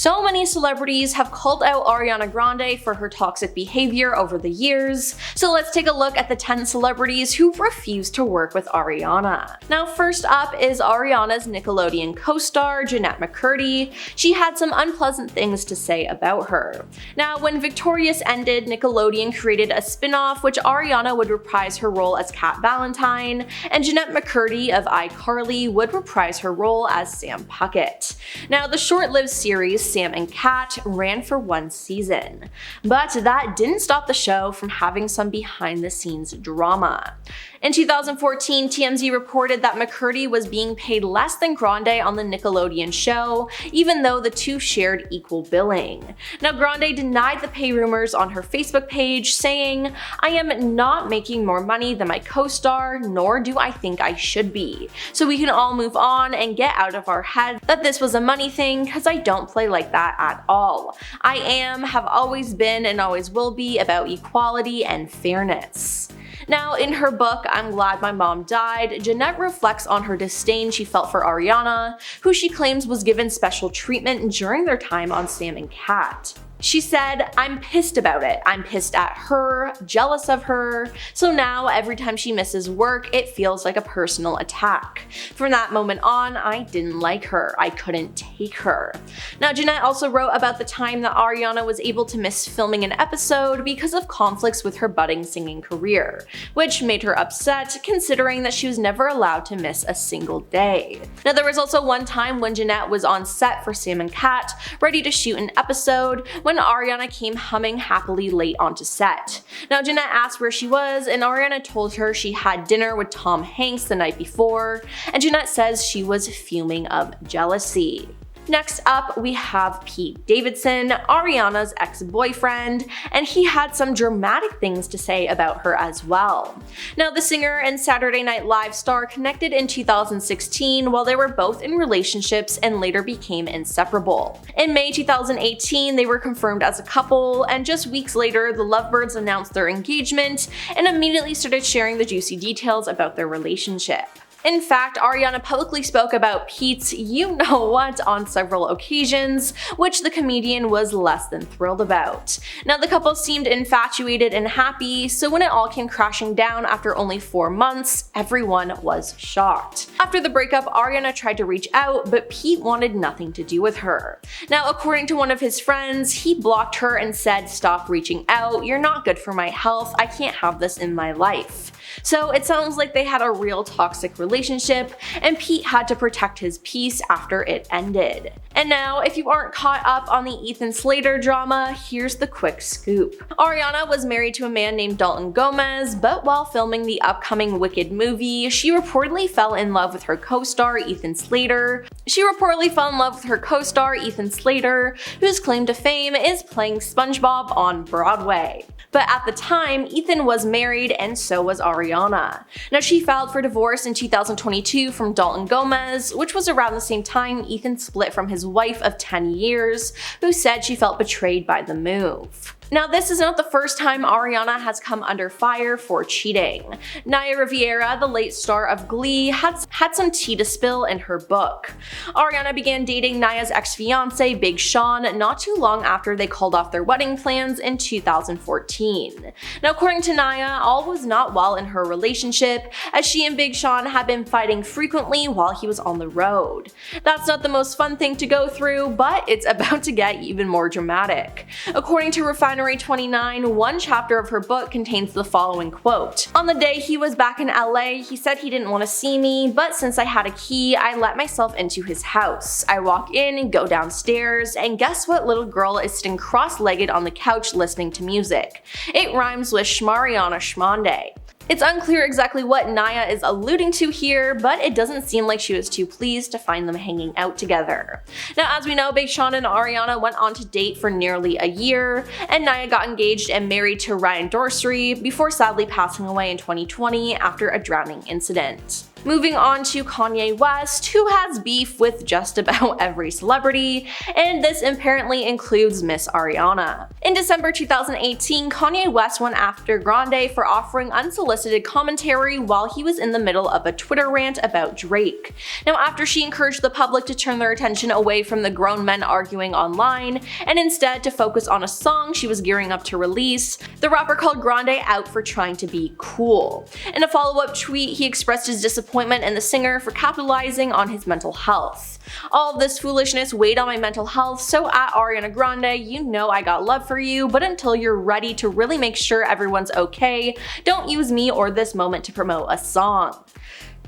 So many celebrities have called out Ariana Grande for her toxic behavior over the years, so let's take a look at the 10 celebrities who refuse to work with Ariana. Now first up is Ariana's Nickelodeon co-star Jenette McCurdy. She had some unpleasant things to say about her. Now when Victorious ended, Nickelodeon created a spin-off which Ariana would reprise her role as Kat Valentine, and Jenette McCurdy of iCarly would reprise her role as Sam Puckett. Now the short-lived series Sam and Kat ran for 1 season, but that didn't stop the show from having some behind-the-scenes drama. In 2014, TMZ reported that McCurdy was being paid less than Grande on the Nickelodeon show, even though the two shared equal billing. Now Grande denied the pay rumors on her Facebook page, saying, "I am not making more money than my co-star, nor do I think I should be. So we can all move on and get out of our head that this was a money thing, cause I don't play like that at all. I have always been and always will be about equality and fairness." Now, in her book, I'm Glad My Mom Died, Jenette reflects on her disdain she felt for Ariana, who she claims was given special treatment during their time on Sam and Kat. She said, "I'm pissed about it. I'm pissed at her, jealous of her. So now every time she misses work, it feels like a personal attack. From that moment on, I didn't like her. I couldn't take her." Now Jenette also wrote about the time that Ariana was able to miss filming an episode because of conflicts with her budding singing career, which made her upset considering that she was never allowed to miss a single day. Now there was also one time when Jenette was on set for Sam and Kat, ready to shoot an episode, when Ariana came humming happily late onto set. Now Jenette asked where she was, and Ariana told her she had dinner with Tom Hanks the night before, and Jenette says she was fuming of jealousy. Next up, we have Pete Davidson, Ariana's ex-boyfriend, and he had some dramatic things to say about her as well. Now the singer and Saturday Night Live star connected in 2016 while they were both in relationships and later became inseparable. In May 2018, they were confirmed as a couple, and just weeks later, the Lovebirds announced their engagement and immediately started sharing the juicy details about their relationship. In fact, Ariana publicly spoke about Pete's you-know-what on several occasions, which the comedian was less than thrilled about. Now the couple seemed infatuated and happy, so when it all came crashing down after only 4 months, everyone was shocked. After the breakup, Ariana tried to reach out, but Pete wanted nothing to do with her. Now according to one of his friends, he blocked her and said, "Stop reaching out, you're not good for my health, I can't have this in my life." So it sounds like they had a real toxic relationship, and Pete had to protect his peace after it ended. And now, if you aren't caught up on the Ethan Slater drama, here's the quick scoop. Ariana was married to a man named Dalton Gomez, but while filming the upcoming Wicked movie, she reportedly fell in love with her co-star Ethan Slater. Whose claim to fame is playing SpongeBob on Broadway. But at the time, Ethan was married and so was Ariana. Now she filed for divorce in 2022 from Dalton Gomez, which was around the same time Ethan split from his wife of 10 years, who said she felt betrayed by the move. Now this is not the first time Ariana has come under fire for cheating. Naya Rivera, the late star of Glee, had some tea to spill in her book. Ariana began dating Naya's ex-fiance Big Sean not too long after they called off their wedding plans in 2014. Now according to Naya, all was not well in her relationship, as she and Big Sean had been fighting frequently while he was on the road. That's not the most fun thing to go through, but it's about to get even more dramatic. According to Refinery 29, one chapter of her book contains the following quote: "On the day he was back in LA, he said he didn't want to see me, but since I had a key, I let myself into his house. I walk in and go downstairs, and guess what little girl is sitting cross-legged on the couch listening to music? It rhymes with Schmariana Schmonday." It's unclear exactly what Naya is alluding to here, but it doesn't seem like she was too pleased to find them hanging out together. Now as we know, Big Sean and Ariana went on to date for nearly a year, and Naya got engaged and married to Ryan Dorsey before sadly passing away in 2020 after a drowning incident. Moving on to Kanye West, who has beef with just about every celebrity, and this apparently includes Miss Ariana. In December 2018, Kanye West went after Grande for offering unsolicited commentary while he was in the middle of a Twitter rant about Drake. Now, after she encouraged the public to turn their attention away from the grown men arguing online and instead to focus on a song she was gearing up to release, the rapper called Grande out for trying to be cool. In a follow-up tweet, he expressed his disappointment in the singer for capitalizing on his mental health. All of this foolishness weighed on my mental health, so at Ariana Grande, you know I got love for you, but until you're ready to really make sure everyone's okay, don't use me or this moment to promote a song.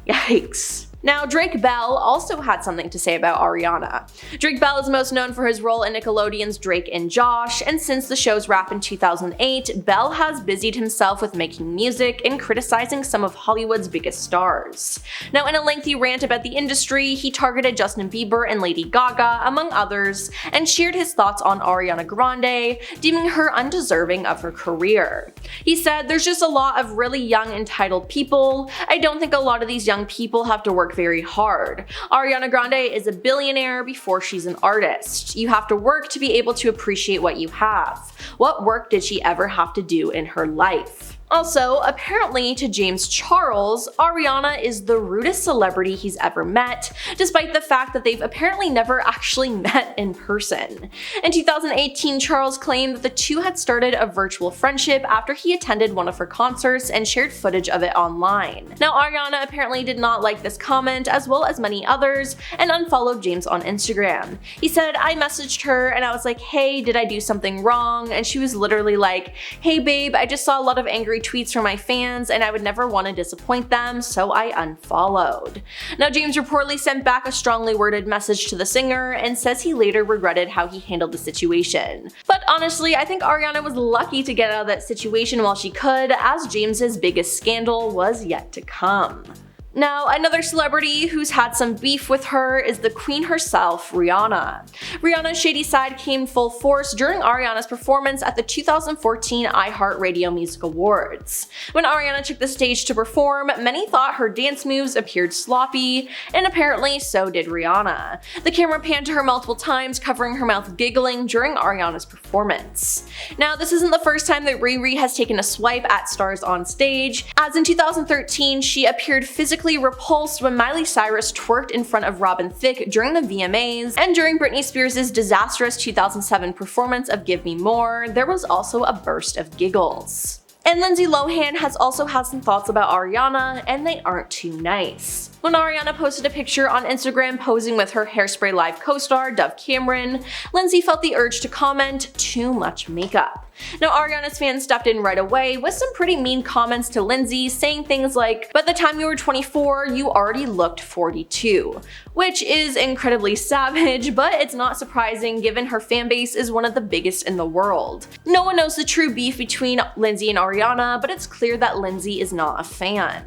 Yikes. Now, Drake Bell also had something to say about Ariana. Drake Bell is most known for his role in Nickelodeon's Drake and Josh, and since the show's wrap in 2008, Bell has busied himself with making music and criticizing some of Hollywood's biggest stars. Now, in a lengthy rant about the industry, he targeted Justin Bieber and Lady Gaga, among others, and shared his thoughts on Ariana Grande, deeming her undeserving of her career. He said, "There's just a lot of really young, entitled people. I don't think a lot of these young people have to work very hard. Ariana Grande is a billionaire before she's an artist. You have to work to be able to appreciate what you have. What work did she ever have to do in her life?" Also, apparently to James Charles, Ariana is the rudest celebrity he's ever met, despite the fact that they've apparently never actually met in person. In 2018, Charles claimed that the two had started a virtual friendship after he attended one of her concerts and shared footage of it online. Now, Ariana apparently did not like this comment, as well as many others, and unfollowed James on Instagram. He said, "I messaged her and I was like, hey, did I do something wrong?" And she was literally like, "Hey babe, I just saw a lot of angry tweets from my fans and I would never want to disappoint them, so I unfollowed." Now, James reportedly sent back a strongly worded message to the singer and says he later regretted how he handled the situation. But honestly, I think Ariana was lucky to get out of that situation while she could, as James's biggest scandal was yet to come. Now, another celebrity who's had some beef with her is the queen herself, Rihanna. Rihanna's shady side came full force during Ariana's performance at the 2014 iHeartRadio Music Awards. When Ariana took the stage to perform, many thought her dance moves appeared sloppy, and apparently so did Rihanna. The camera panned to her multiple times, covering her mouth giggling during Ariana's performance. Now, this isn't the first time that Riri has taken a swipe at stars on stage, as in 2013 she appeared physically repulsed when Miley Cyrus twerked in front of Robin Thicke during the VMAs, and during Britney Spears' disastrous 2007 performance of Give Me More, there was also a burst of giggles. And Lindsay Lohan has also had some thoughts about Ariana, and they aren't too nice. When Ariana posted a picture on Instagram posing with her Hairspray Live co-star Dove Cameron, Lindsay felt the urge to comment, "Too much makeup." Now, Ariana's fans stepped in right away with some pretty mean comments to Lindsay, saying things like, "By the time you were 24, you already looked 42," which is incredibly savage, but it's not surprising given her fanbase is one of the biggest in the world. No one knows the true beef between Lindsay and Ariana, but it's clear that Lindsay is not a fan.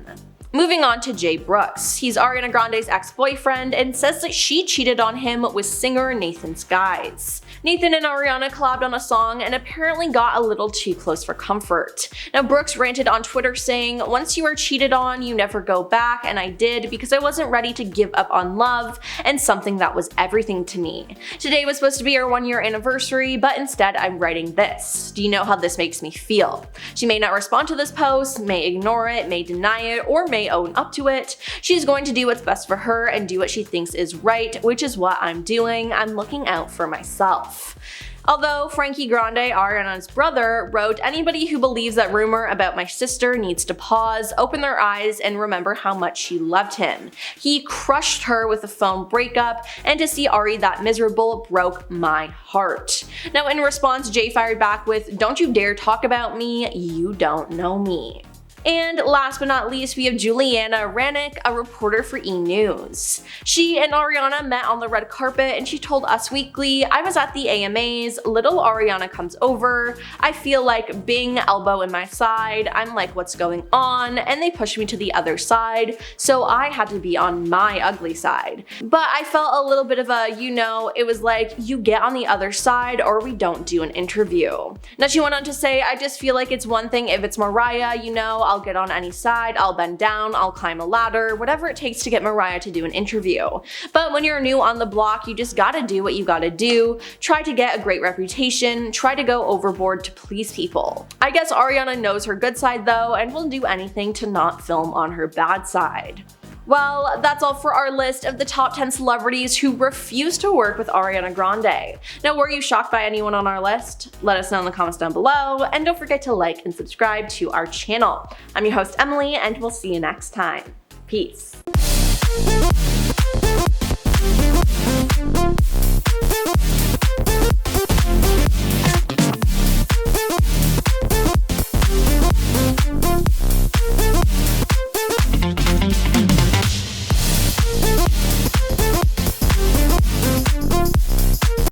Moving on to Jay Brooks. He's Ariana Grande's ex-boyfriend and says that she cheated on him with singer Nathan Skies. Nathan and Ariana collabed on a song and apparently got a little too close for comfort. Now, Brooks ranted on Twitter saying, "Once you are cheated on, you never go back, and I did because I wasn't ready to give up on love and something that was everything to me. Today was supposed to be our 1-year anniversary, but instead I'm writing this. Do you know how this makes me feel?" She may not respond to this post, may ignore it, may deny it, or may own up to it. She's going to do what's best for her and do what she thinks is right, which is what I'm doing. I'm looking out for myself. Although Frankie Grande, Ariana's brother, wrote, "Anybody who believes that rumor about my sister needs to pause, open their eyes, and remember how much she loved him. He crushed her with a phone breakup, and to see Ari that miserable broke my heart." Now, in response, Jay fired back with, "Don't you dare talk about me, you don't know me." And last but not least, we have Giuliana Rancic, a reporter for E! News. She and Ariana met on the red carpet and she told Us Weekly, "I was at the AMAs, little Ariana comes over, I feel like Bing elbow in my side, I'm like what's going on, and they pushed me to the other side, so I had to be on my ugly side. But I felt a little bit of a, it was like, you get on the other side or we don't do an interview." Now, she went on to say, "I just feel like it's one thing if it's Mariah, I'll I'll get on any side, I'll bend down, I'll climb a ladder, whatever it takes to get Mariah to do an interview. But when you're new on the block, you just gotta do what you gotta do, try to get a great reputation, try to go overboard to please people. I guess Ariana knows her good side though, and will do anything to not film on her bad side. Well, that's all for our list of the top 10 celebrities who refuse to work with Ariana Grande. Now, were you shocked by anyone on our list? Let us know in the comments down below, and don't forget to like and subscribe to our channel. I'm your host Emily, and we'll see you next time. Peace.